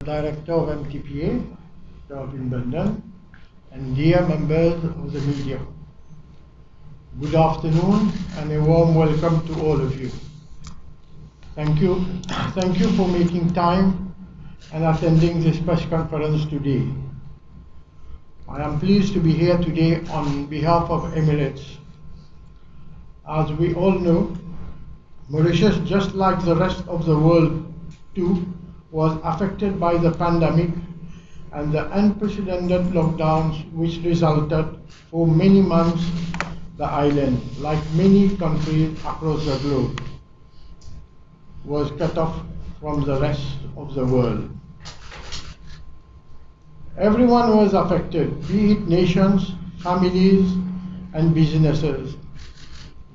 Director of MTPA, Dr. Bandan, and dear members of the media. Good afternoon and a warm welcome to all of you. Thank you. Thank you for making time and attending this press conference today. I am pleased to be here today on behalf of Emirates. As we all know, Mauritius, just like the rest of the world too, was affected by the pandemic and the unprecedented lockdowns which resulted for many months the island, like many countries across the globe, was cut off from the rest of the world. Everyone was affected, be it nations, families, and businesses.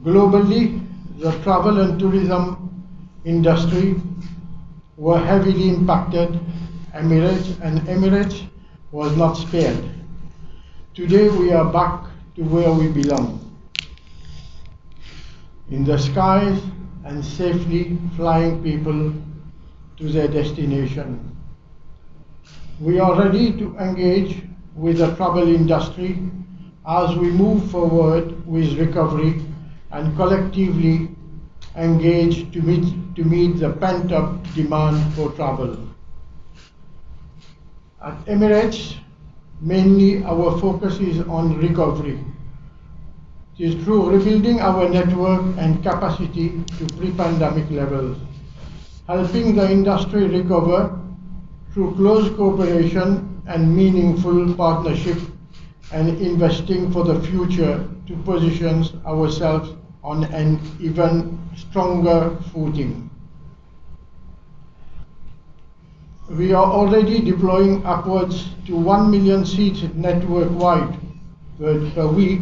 Globally, the travel and tourism industry were heavily impacted, Emirates was not spared. Today we are back to where we belong, in the skies and safely flying people to their destination. We are ready to engage with the travel industry as we move forward with recovery and collectively engage to meet the pent-up demand for travel. At Emirates, mainly our focus is on recovery. It is through rebuilding our network and capacity to pre-pandemic levels, helping the industry recover through close cooperation and meaningful partnership, and investing for the future to position ourselves on an even stronger footing. We are already deploying upwards to 1 million seats network-wide per week,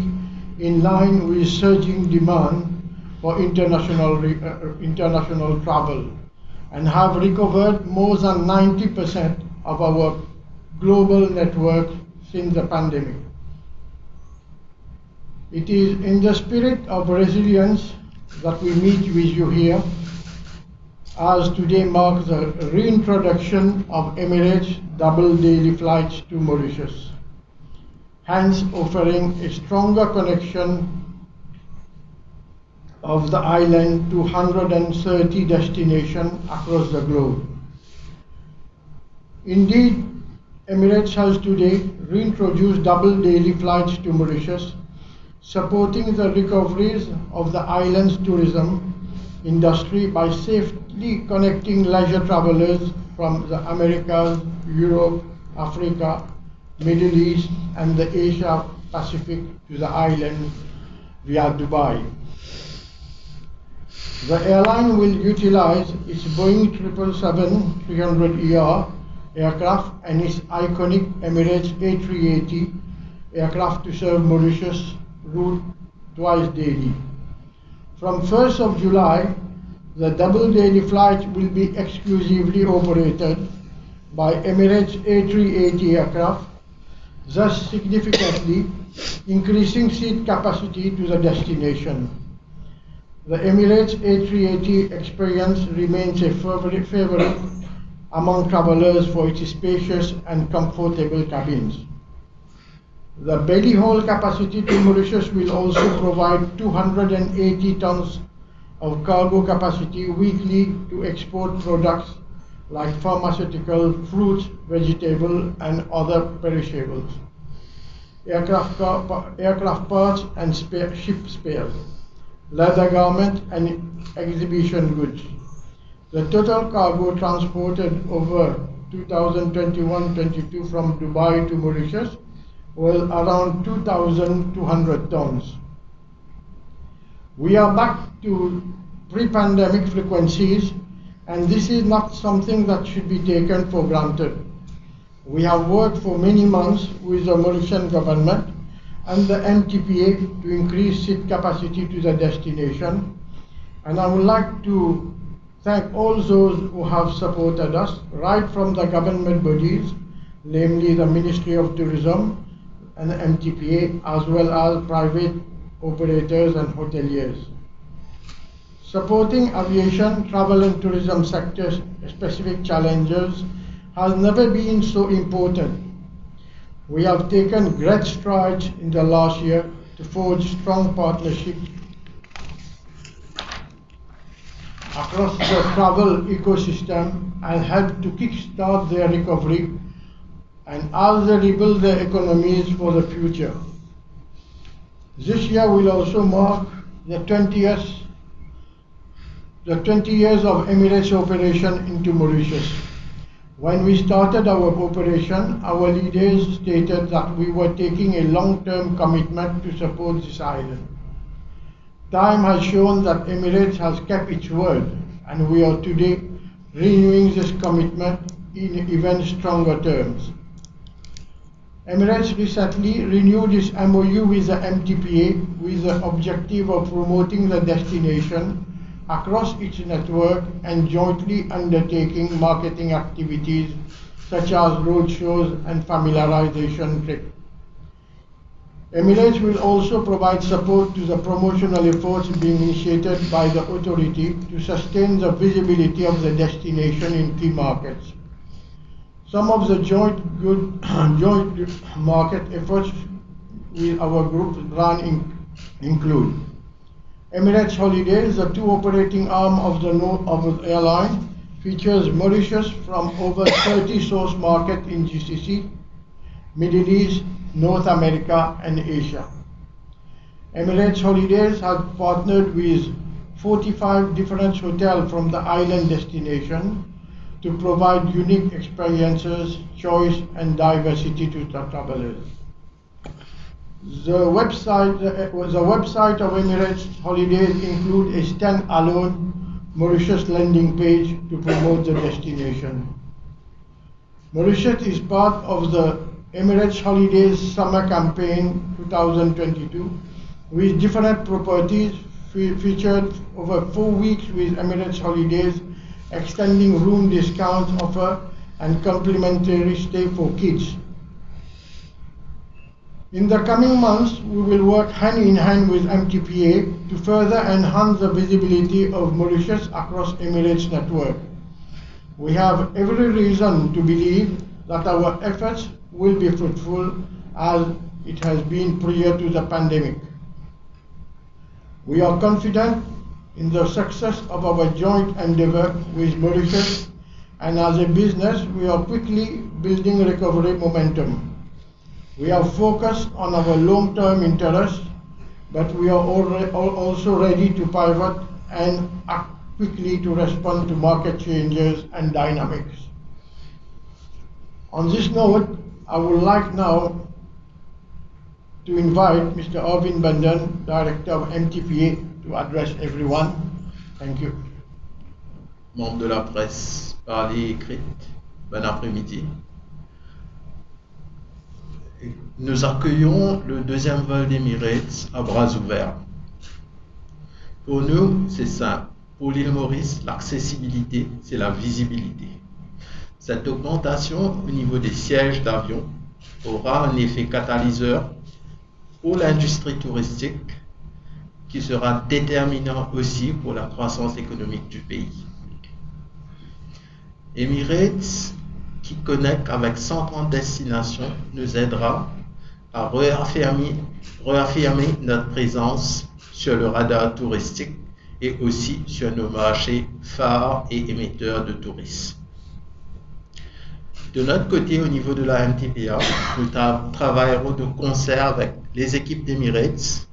in line with surging demand for international travel, and have recovered more than 90% of our global network since the pandemic. It is in the spirit of resilience that we meet with you here, as today marks the reintroduction of Emirates double daily flights to Mauritius, hence offering a stronger connection of the island to 130 destinations across the globe. Indeed, Emirates has today reintroduced double daily flights to Mauritius, supporting the recoveries of the island's tourism industry by safely connecting leisure travelers from the Americas, Europe, Africa, Middle East, and the Asia Pacific to the island via Dubai. The airline will utilize its Boeing 777-300ER aircraft and its iconic Emirates A380 aircraft to serve Mauritius route twice daily. From 1st of July, the double daily flight will be exclusively operated by Emirates A380 aircraft, thus significantly increasing seat capacity to the destination. The Emirates A380 experience remains a favorite among travelers for its spacious and comfortable cabins. The belly hold capacity to Mauritius will also provide 280 tons of cargo capacity weekly to export products like pharmaceutical, fruits, vegetables, and other perishables, aircraft parts and ship spares, leather garments, and exhibition goods. The total cargo transported over 2021-22 from Dubai to Mauritius was around 2,200 tons. We are back to pre-pandemic frequencies, and this is not something that should be taken for granted. We have worked for many months with the Mauritian government and the MTPA to increase seat capacity to the destination, and I would like to thank all those who have supported us, right from the government bodies, namely the Ministry of Tourism and the MTPA, as well as private operators and hoteliers. Supporting aviation, travel and tourism sectors specific challenges has never been so important. We have taken great strides in the last year to forge strong partnerships across the travel ecosystem and help to kickstart their recovery and as they rebuild their economies for the future. This year will also mark the 20 years of Emirates operation into Mauritius. When we started our operation, our leaders stated that we were taking a long-term commitment to support this island. Time has shown that Emirates has kept its word, and we are today renewing this commitment in even stronger terms. Emirates recently renewed its MOU with the MTPA with the objective of promoting the destination across its network and jointly undertaking marketing activities such as roadshows and familiarization trips. Emirates will also provide support to the promotional efforts being initiated by the authority to sustain the visibility of the destination in key markets. Some of the joint market efforts with our group include Emirates Holidays, the two operating arm of the airline, features Mauritius from over 30 source markets in GCC, Middle East, North America and Asia. Emirates Holidays has partnered with 45 different hotels from the island destination to provide unique experiences, choice and diversity to the travelers. The website of Emirates Holidays includes a stand-alone Mauritius landing page to promote the destination. Mauritius is part of the Emirates Holidays Summer Campaign 2022 with different properties featured over 4 weeks with Emirates Holidays extending room discount offer and complimentary stay for kids. In the coming months, we will work hand in hand with MTPA to further enhance the visibility of Mauritius across Emirates network. We have every reason to believe that our efforts will be fruitful as it has been prior to the pandemic. We are confident in the success of our joint endeavor with Mauritius, and as a business, we are quickly building recovery momentum. We are focused on our long-term interests, but we are also ready to pivot and act quickly to respond to market changes and dynamics. On this note, I would like now to invite Mr. Arvind Bandhan, Director of MTPA, to address everyone. Thank you. Membres de la presse parlée et écrite, bon après-midi. Nous accueillons le deuxième vol d'Emirates à bras ouverts. Pour nous, c'est simple. Pour l'île Maurice, l'accessibilité, c'est la visibilité. Cette augmentation au niveau des sièges d'avion aura un effet catalyseur pour l'industrie touristique qui sera déterminant aussi pour la croissance économique du pays. Emirates, qui connecte avec 130 destinations, nous aidera à réaffirmer notre présence sur le radar touristique et aussi sur nos marchés phares et émetteurs de tourisme. De notre côté, au niveau de la MTPA, nous travaillerons de concert avec les équipes d'Emirates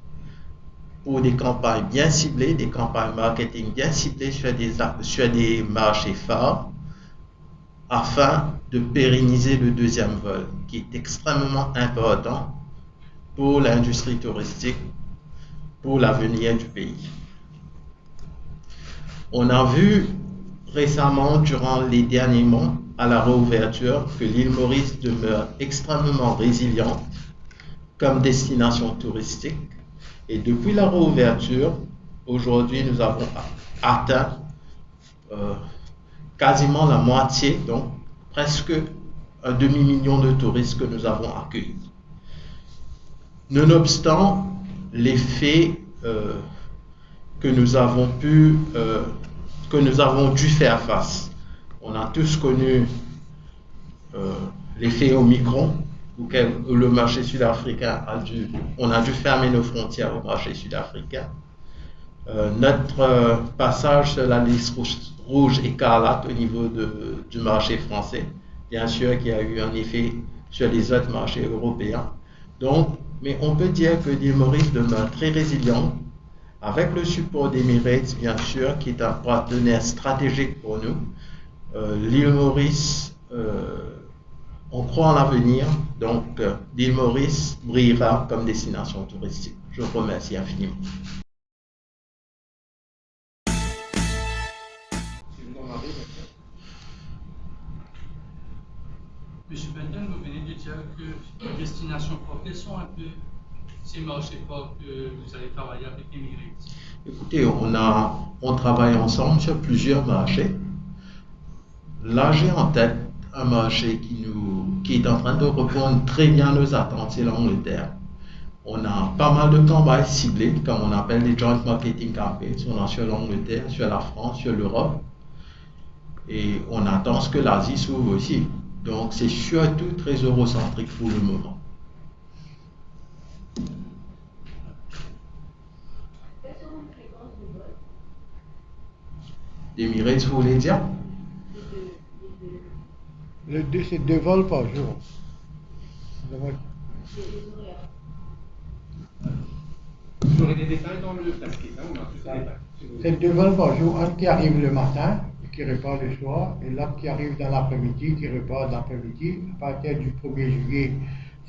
pour des campagnes bien ciblées, des campagnes marketing bien ciblées sur des marchés phares, afin de pérenniser le deuxième vol, qui est extrêmement important pour l'industrie touristique, pour l'avenir du pays. On a vu récemment, durant les derniers mois, à la réouverture, que l'île Maurice demeure extrêmement résiliente comme destination touristique. Et depuis la réouverture, aujourd'hui, nous avons atteint quasiment la moitié, donc presque un demi-million de touristes que nous avons accueillis. Nonobstant l'effet que nous avons dû faire face. On a tous connu l'effet Omicron, où le marché sud-africain on a dû fermer nos frontières au marché sud-africain. Notre passage sur la liste rouge écarlate au niveau du marché français, bien sûr qu'il y a eu un effet sur les autres marchés européens. Donc, mais on peut dire que l'île Maurice demeure très résiliente, avec le support d'Emirates, bien sûr, qui est un partenaire stratégique pour nous. L'île Maurice, on croit en l'avenir, donc l'île Maurice brillera comme destination touristique. Je vous remercie infiniment. Monsieur Benton, vous venez de dire que les destinations fortes, quels sont un peu ces marchés forts que vous allez travailler avec Emirates? Écoutez, on travaille ensemble sur plusieurs marchés. Là, j'ai en tête un marché qui est en train de répondre très bien à nos attentes, c'est l'Angleterre. On a pas mal de campagnes ciblées, comme on appelle les joint marketing campaigns. On a sur l'Angleterre, sur la France, sur l'Europe. Et on attend ce que l'Asie s'ouvre aussi. Donc, c'est surtout très eurocentrique pour le moment. Emirates, vous voulez dire? C'est 2 vols par jour. Vous aurez des détails dans le basket, hein, on a tous les détails. C'est 2 vols par jour, un qui arrive le matin et qui repart le soir, et l'autre qui arrive dans l'après-midi, qui repart l'après-midi. À partir du 1er juillet,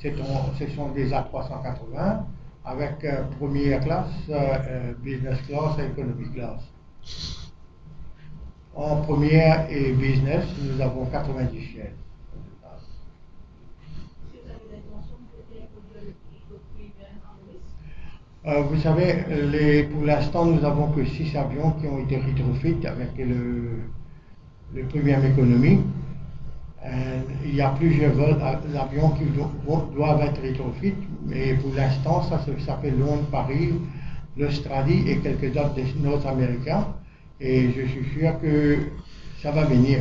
ce sont des A380 avec première classe, business class et economy class. En première et business, nous avons 90 chaises. Vous savez, pour l'instant, nous n'avons que 6 avions qui ont été retrofit avec le Premium Economy. Il y a plusieurs vols d'avions qui doivent être retrofit, mais pour l'instant, ça fait Londres, Paris, l'Australie et quelques autres Nord-Américains. Et je suis sûr que ça va venir,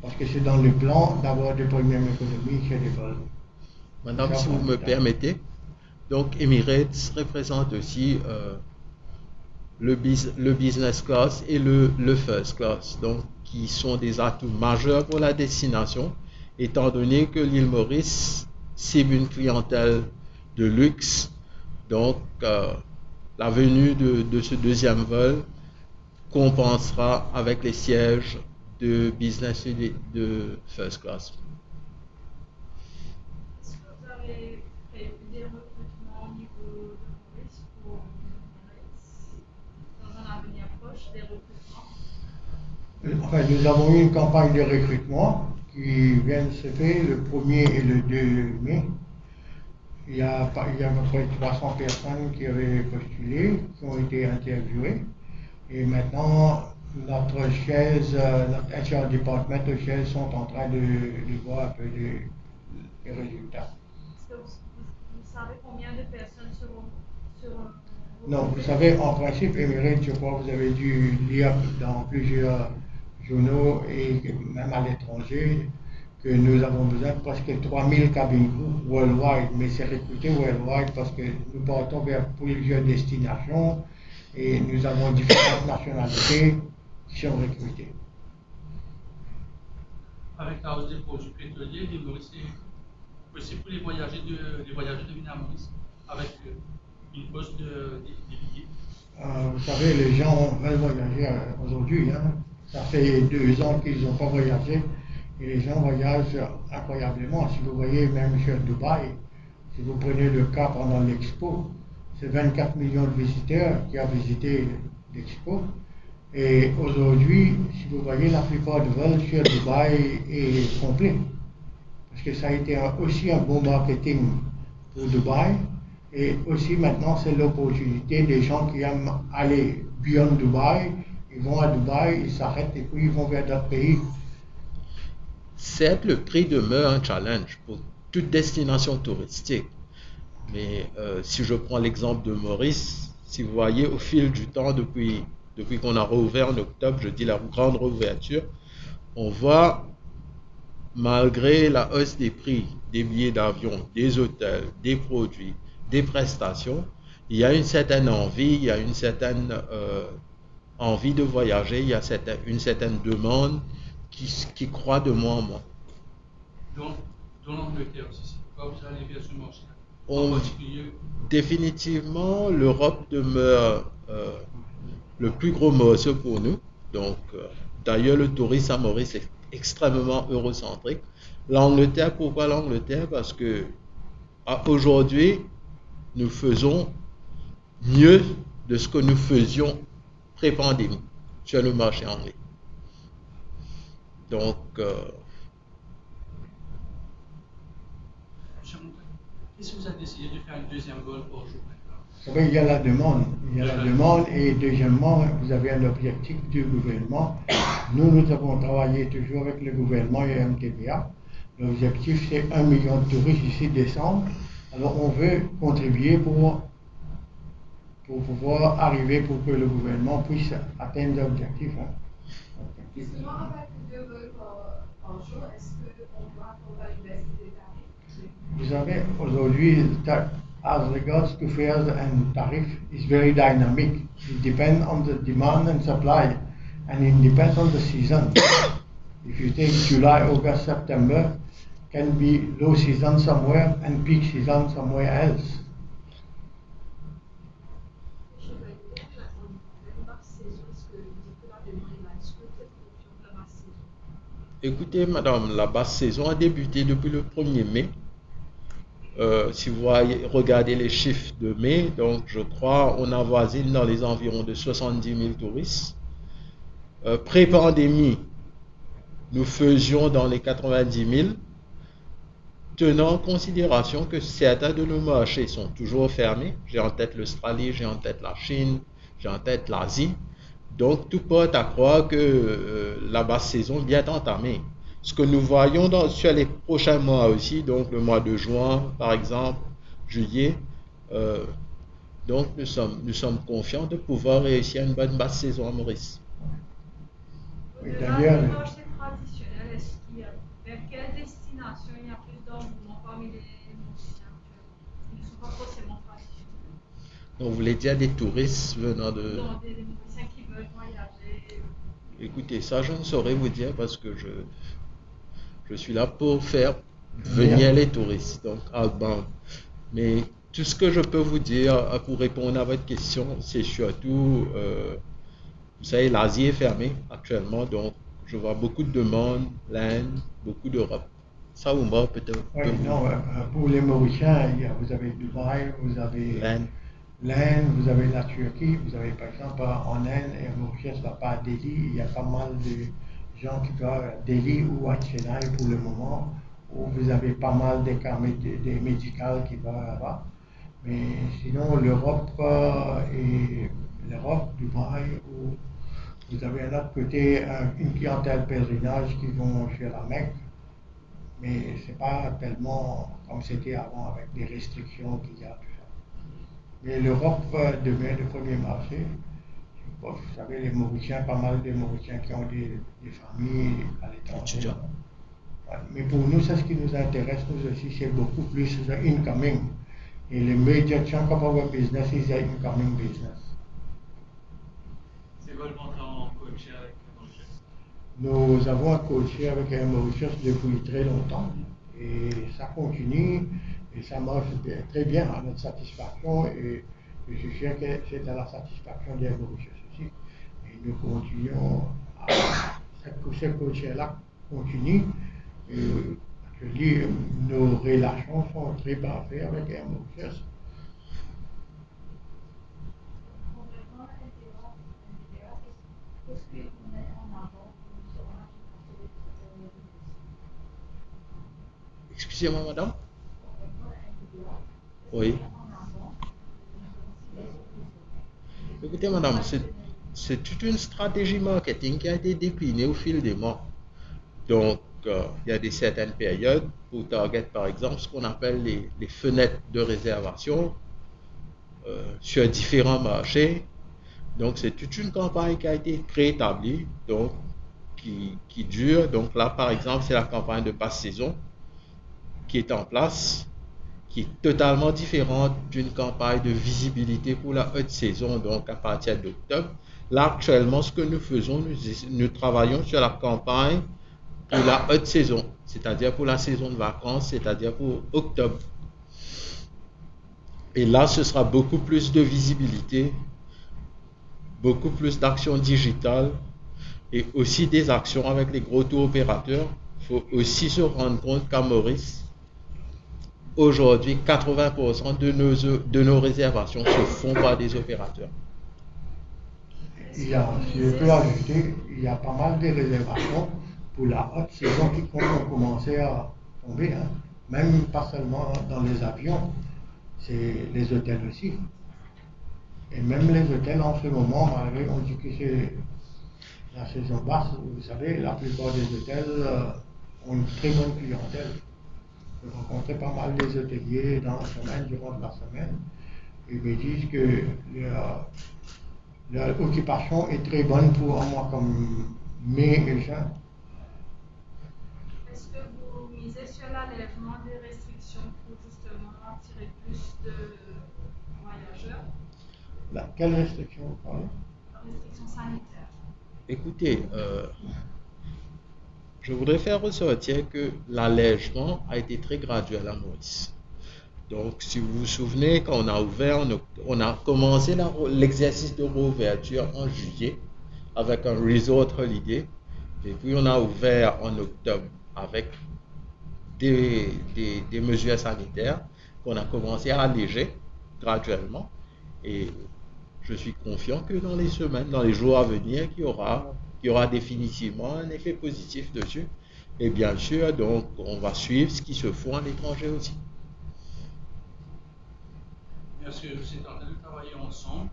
parce que c'est dans le plan d'avoir des Premium Economy chez les vols. Madame, si vous me permettez. Donc, Emirates représente aussi le business class et le first class, donc qui sont des atouts majeurs pour la destination, étant donné que l'île Maurice cible une clientèle de luxe. Donc, la venue de ce deuxième vol compensera avec les sièges de business et de first class. Est-ce que vous avez fait des recrutements au niveau de Maurice pour dans un avenir proche, des recrutements? Enfin, nous avons eu une campagne de recrutement qui vient de se faire le 1er et le 2 mai. Il y a à peu près 300 personnes qui avaient postulé, qui ont été interviewées. Et maintenant, notre HR department chaises sont en train de voir un peu les résultats. Est-ce que vous savez combien de personnes seront Non, vous savez, en principe, Emirates, je crois que vous avez dû lire dans plusieurs journaux et même à l'étranger que nous avons besoin de presque 3000 cabines crew worldwide, mais c'est recruté worldwide parce que nous partons vers plusieurs destinations et nous avons différentes nationalités qui sont recrutées. Avec la hausse des produits pétroliers, l'île Maurice est possible pour les voyageurs de venir à Maurice avec une hausse des billets. Vous savez, les gens veulent voyager aujourd'hui. Hein. Ça fait 2 ans qu'ils n'ont pas voyagé et les gens voyagent incroyablement. Si vous voyez même sur Dubaï, si vous prenez le cas pendant l'Expo, c'est 24 millions de visiteurs qui ont visité l'Expo. Et aujourd'hui, si vous voyez, la plupart des vols sur Dubaï est complet. Parce que ça a été aussi un bon marketing pour Dubaï. Et aussi maintenant, c'est l'opportunité des gens qui aiment aller beyond Dubaï. Ils vont à Dubaï, ils s'arrêtent et puis ils vont vers d'autres pays. Certes, le prix demeure un challenge pour toute destination touristique. Mais si je prends l'exemple de Maurice, si vous voyez au fil du temps, depuis qu'on a rouvert en octobre, je dis la grande réouverture, on voit malgré la hausse des prix des billets d'avion, des hôtels, des produits, des prestations, il y a une certaine envie, il y a une certaine envie de voyager, il y a une certaine demande qui croît de mois en mois. Donc, dans l'Angleterre aussi, c'est pourquoi vous allez vers ce marché. En particulier, définitivement, l'Europe demeure le plus gros morceau pour nous. Donc, d'ailleurs, le tourisme à Maurice est extrêmement eurocentrique. L'Angleterre, pourquoi l'Angleterre? Parce que aujourd'hui, nous faisons mieux de ce que nous faisions pré-pandémie sur le marché anglais. Donc, qu'est-ce que vous avez décidé de faire un deuxième vol par jour maintenant? Vous savez, il y a la demande. Il y a la demande et deuxièmement, vous avez un objectif du gouvernement. Nous avons travaillé toujours avec le gouvernement et MTBA. L'objectif, c'est 1 million de touristes d'ici décembre. Alors, on veut contribuer pour pouvoir arriver pour que le gouvernement puisse atteindre l'objectif. Justement, avec 2 vols par jour, est-ce qu'on doit avoir une baisse des tarifs? Vous savez, aujourd'hui, as regards to fares and tariff is very dynamic. It depends on the demand and supply, and it depends on the season. If you take July, August, September, can be low season somewhere and peak season somewhere else. Écoutez, madame, la basse saison a débuté depuis le 1er mai. Si vous regardez les chiffres de mai, donc je crois on avoisine dans les environs de 70 000 touristes. Pré-pandémie, nous faisions dans les 90 000, tenant en considération que certains de nos marchés sont toujours fermés. J'ai en tête l'Australie, j'ai en tête la Chine, j'ai en tête l'Asie. Donc tout porte à croire que la basse saison est bien entamée. Ce que nous voyons sur les prochains mois aussi, donc le mois de juin par exemple, juillet, donc nous sommes confiants de pouvoir réussir une bonne basse saison à Maurice. Au-delà du marché traditionnel, vers quelle destination il y a plus d'engouement parmi les Mauriciens qui ne sont pas forcément traditionnels? Donc vous voulez dire des touristes venant de... Non, des Mauriciens qui veulent voyager. Écoutez, ça je ne saurais vous dire parce que je suis là pour faire venir les touristes, donc outbound. Mais tout ce que je peux vous dire pour répondre à votre question, c'est surtout, vous savez, l'Asie est fermée actuellement, donc je vois beaucoup de demandes, l'Inde, beaucoup d'Europe. Ça, ou moi, peut-être. Oui, non, pour les Mauriciens, vous avez Dubaï, vous avez l'Inde, vous avez la Turquie, vous avez par exemple en Inde et en Mauritius, pas à Delhi, il y a pas mal de gens qui doivent à Delhi ou à Chennai pour le moment, où vous avez pas mal des cas médicales qui vont là-bas. Mais sinon, l'Europe, Dubaï, où vous avez d'un autre côté une clientèle pèlerinage qui vont chez la Mecque, mais c'est pas tellement comme c'était avant avec des restrictions qu'il y a tout ça. Mais l'Europe demeure le premier marché. Vous savez, les Mauriciens, pas mal de Mauriciens qui ont des familles à l'étranger. Mais pour nous, c'est ce qui nous intéresse, nous aussi, c'est beaucoup plus the incoming. Et le major chunk of our business is the incoming business. C'est quoi le contrat en coach avec Mauritius? Nous avons un coaché avec Mauritius depuis très longtemps et ça continue et ça marche très bien à notre satisfaction et je suis sûr que c'est à la satisfaction des Mauritius aussi. Et nous continuons ce coaché-là continue. Je dis, nos relations sont très parfaites avec Air Mauritius. Concrètement, qu'est-ce qu'on met en avant pour Excusez-moi, madame. Oui. Écoutez, madame, c'est toute une stratégie marketing qui a été déclinée au fil des mois. Donc, il y a certaines périodes pour target, par exemple, ce qu'on appelle les fenêtres de réservation sur différents marchés. Donc, c'est toute une campagne qui a été préétablie, donc qui dure. Donc là, par exemple, c'est la campagne de basse saison qui est en place, qui est totalement différente d'une campagne de visibilité pour la haute saison, donc à partir d'octobre. Là, actuellement, ce que nous faisons, nous travaillons sur la campagne pour la haute saison, c'est-à-dire pour la saison de vacances, c'est-à-dire pour octobre. Et là, ce sera beaucoup plus de visibilité, beaucoup plus d'actions digitales et aussi des actions avec les gros tours opérateurs. Il faut aussi se rendre compte qu'à Maurice, aujourd'hui, 80% de nos réservations se font par des opérateurs. Si je peux ajouter, il y a pas mal de réservations pour la haute saison qui ont commencé à tomber, hein. Même pas seulement dans les avions, c'est les hôtels aussi. Et même les hôtels en ce moment, malgré on dit que c'est la saison basse, vous savez, la plupart des hôtels ont une très bonne clientèle. Je rencontrais pas mal des hôteliers dans la semaine, durant la semaine, et ils me disent que leur occupation est très bonne pour un mois comme mai et juin. Est-ce que vous misez sur l'allègement des restrictions pour justement attirer plus de voyageurs? Quelle restriction vous parlez? Restrictions sanitaires. Écoutez, je voudrais faire ressortir que l'allègement a été très graduel à Maurice. Donc, si vous vous souvenez, quand on a ouvert, on a commencé l'exercice de réouverture en juillet avec un resort holiday. Et puis, on a ouvert en octobre avec des mesures sanitaires qu'on a commencé à alléger graduellement. Et je suis confiant que dans les semaines, dans les jours à venir, qu'il y aura définitivement un effet positif dessus. Et bien sûr, donc, on va suivre ce qui se fait à l'étranger aussi. Est-ce que vous êtes en train de travailler ensemble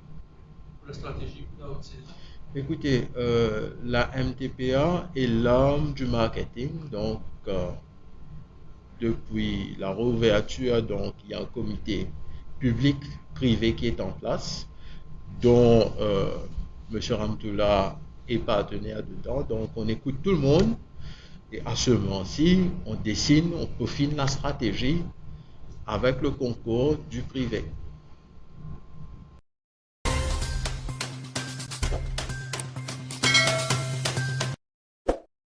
pour la stratégie pour la haute saison? Écoutez, la MTPA est l'homme du marketing, donc depuis la réouverture, donc il y a un comité public-privé qui est en place, dont M. Ramtoula est partenaire dedans, donc on écoute tout le monde et à ce moment-ci, on dessine, on peaufine la stratégie avec le concours du privé.